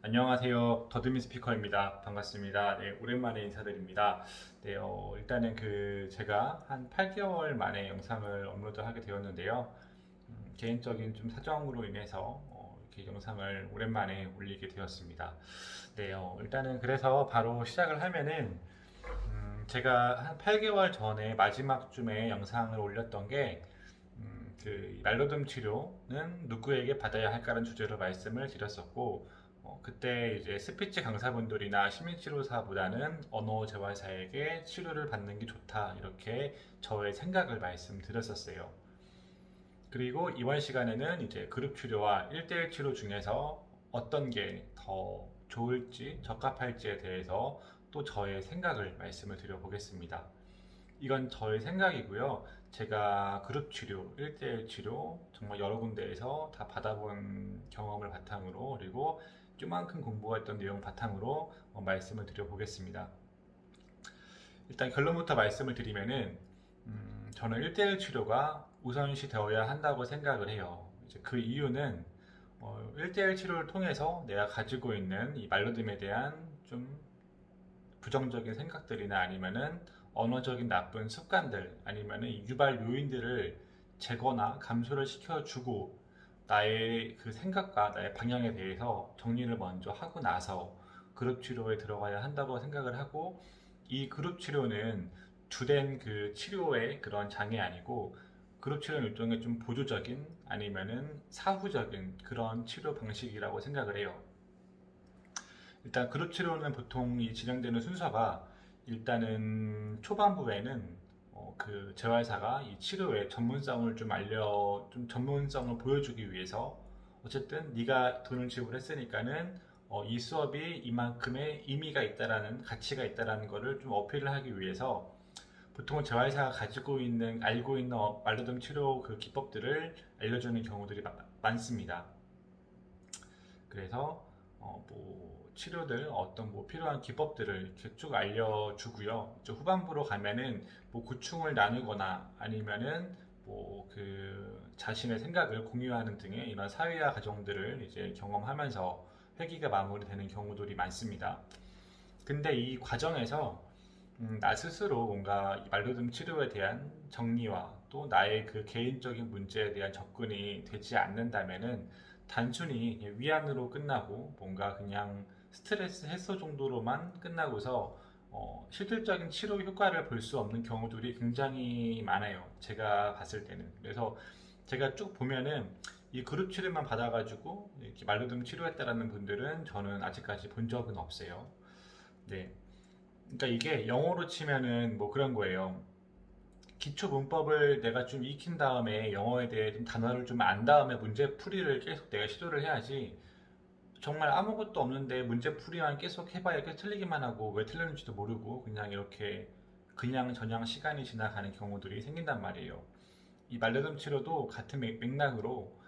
안녕하세요. 더듬이 스피커입니다. 반갑습니다. 네, 오랜만에 인사드립니다. 네, 일단은 제가 한 8개월 만에 영상을 업로드하게 되었는데요. 개인적인 좀 사정으로 인해서 이렇게 영상을 오랜만에 올리게 되었습니다. 네, 일단은 그래서 바로 시작을 하면은 제가 한 8개월 전에 마지막 쯤에 영상을 올렸던 게 말로듬 치료는 누구에게 받아야 할까라는 주제로 말씀을 드렸었고, 그때 이제 스피치 강사분들이나 시민치료사보다는 언어 재활사에게 치료를 받는 게 좋다, 이렇게 저의 생각을 말씀드렸었어요. 그리고 이번 시간에는 이제 그룹 치료와 1대1 치료 중에서 어떤 게 더 좋을지, 적합할지에 대해서 또 저의 생각을 말씀을 드려보겠습니다. 이건 저의 생각이고요. 제가 그룹 치료, 1대1 치료 정말 여러 군데에서 다 받아본 경험을 바탕으로, 그리고 요만큼 공부했던 내용 바탕으로 말씀을 드려보겠습니다. 일단 결론부터 말씀을 드리면은 저는 1대1 치료가 우선시 되어야 한다고 생각을 해요. 이제 그 이유는 1대1 치료를 통해서 내가 가지고 있는 이 말로듬에 대한 좀 부정적인 생각들이나 아니면은 언어적인 나쁜 습관들, 아니면은 유발 요인들을 제거나 감소를 시켜주고, 나의 그 생각과 나의 방향에 대해서 정리를 먼저 하고 나서 그룹 치료에 들어가야 한다고 생각을 하고, 이 그룹 치료는 주된 그 치료의 그런 장애 아니고, 그룹 치료는 일종의 좀 보조적인 아니면은 사후적인 그런 치료 방식이라고 생각을 해요. 일단 그룹 치료는 보통 이 진행되는 순서가, 일단은 초반부에는 그 재활사가 이 치료의 전문성을 좀 전문성을 보여주기 위해서, 어쨌든 네가 돈을 지불했으니까는 이 수업이 이만큼의 의미가 있다라는, 가치가 있다라는 거를 좀 어필을 하기 위해서 보통은 재활사가 가지고 있는, 알고 있는 말로듬 치료 그 기법들을 알려주는 경우들이 많습니다. 그래서 뭐 치료들 어떤 뭐 필요한 기법들을 이렇게 쭉 알려주고요. 이제 후반부로 가면은 뭐 고충을 나누거나 아니면은 뭐 그 자신의 생각을 공유하는 등의 이런 사회화 과정들을 이제 경험하면서 회기가 마무리되는 경우들이 많습니다. 근데 이 과정에서 나 스스로 뭔가 이 말로듬 치료에 대한 정리와 또 나의 그 개인적인 문제에 대한 접근이 되지 않는다면은 단순히 위안으로 끝나고 뭔가 그냥 스트레스 해소 정도로만 끝나고서 실질적인 치료 효과를 볼 수 없는 경우들이 굉장히 많아요. 제가 봤을 때는. 그래서 제가 쭉 보면은 이 그룹 치료만 받아가지고 이렇게 말로듬 치료했다라는 분들은 저는 아직까지 본 적은 없어요. 네. 그러니까 이게 영어로 치면은 뭐 그런 거예요. 기초 문법을 내가 좀 익힌 다음에 영어에 대해 좀 단어를 좀 안 다음에 문제 풀이를 계속 내가 시도를 해야지, 정말 아무것도 없는데 문제 풀이만 계속 해봐야 계속 틀리기만 하고 왜 틀렸는지도 모르고 그냥 이렇게 그냥 저냥 시간이 지나가는 경우들이 생긴단 말이에요. 이 말려듬 치료도 같은 맥락으로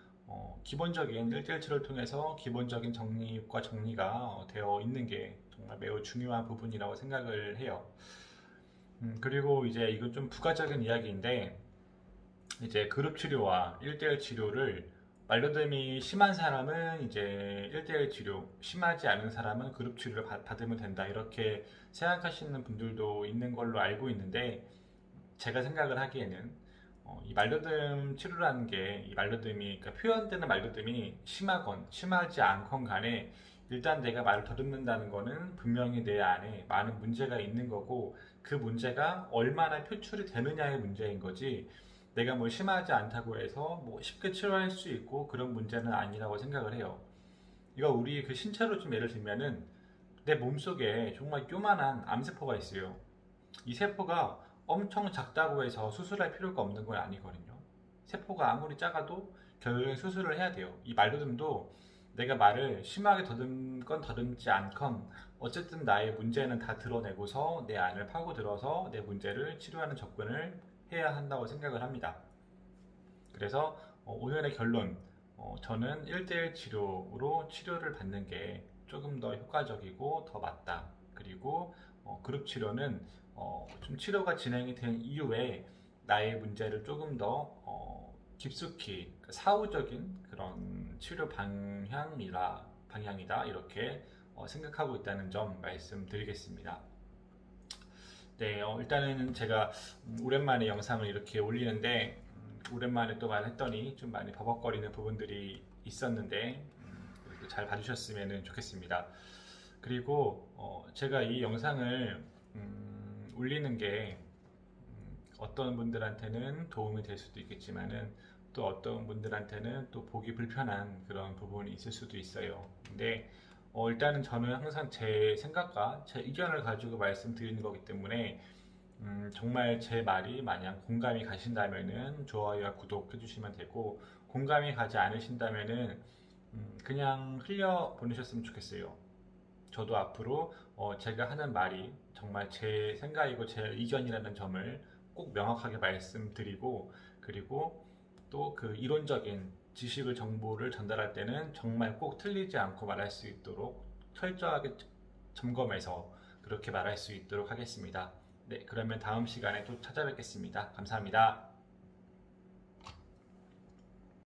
기본적인 1대1 치료를 통해서 기본적인 정립과 정리가 되어 있는 게 정말 매우 중요한 부분이라고 생각을 해요. 그리고 이제 이건 좀 부가적인 이야기인데, 이제 그룹 치료와 1대1 치료를, 말로듬이 심한 사람은 이제 1대1 치료, 심하지 않은 사람은 그룹 치료를 받으면 된다, 이렇게 생각하시는 분들도 있는 걸로 알고 있는데, 제가 생각을 하기에는 이 말로듬 치료라는 게, 이 말로듬이, 그러니까 표현되는 말로듬이 심하건 심하지 않건 간에 일단 내가 말을 더듬는다는 거는 분명히 내 안에 많은 문제가 있는 거고, 그 문제가 얼마나 표출이 되느냐의 문제인 거지, 내가 뭐 심하지 않다고 해서 뭐 쉽게 치료할 수 있고 그런 문제는 아니라고 생각을 해요. 이거 우리 그 신체로 좀 예를 들면은, 내 몸속에 정말 요만한 암세포가 있어요. 이 세포가 엄청 작다고 해서 수술할 필요가 없는 건 아니거든요. 세포가 아무리 작아도 결국엔 수술을 해야 돼요. 이 말로듬도 내가 말을 심하게 더듬건 더듬지 않건 어쨌든 나의 문제는 다 드러내고서 내 안을 파고들어서 내 문제를 치료하는 접근을 해야 한다고 생각을 합니다. 그래서 오늘의 결론, 저는 1대1 치료로 치료를 받는 게 조금 더 효과적이고 더 맞다. 그리고 그룹 치료는 좀 치료가 진행이 된 이후에 나의 문제를 조금 더 깊숙이, 사후적인 그런 치료 방향이다 이렇게 생각하고 있다는 점 말씀드리겠습니다. 네, 일단은 제가 오랜만에 영상을 이렇게 올리는데 오랜만에 또 말했더니 좀 많이 버벅거리는 부분들이 있었는데 잘 봐주셨으면 좋겠습니다. 그리고 제가 이 영상을 올리는 게 어떤 분들한테는 도움이 될 수도 있겠지만은 또 어떤 분들한테는 또 보기 불편한 그런 부분이 있을 수도 있어요. 근데 일단은 저는 항상 제 생각과 제 의견을 가지고 말씀드리는 거기 때문에 정말 제 말이 마냥 공감이 가신다면은 좋아요와 구독 해주시면 되고, 공감이 가지 않으신다면은 그냥 흘려 보내셨으면 좋겠어요. 저도 앞으로 제가 하는 말이 정말 제 생각이고 제 의견이라는 점을 꼭 명확하게 말씀드리고, 그리고 또 그 이론적인 지식을 정보를 전달할 때는 정말 꼭 틀리지 않고 말할 수 있도록 철저하게 점검해서 그렇게 말할 수 있도록 하겠습니다. 네, 그러면 다음 시간에 또 찾아뵙겠습니다. 감사합니다.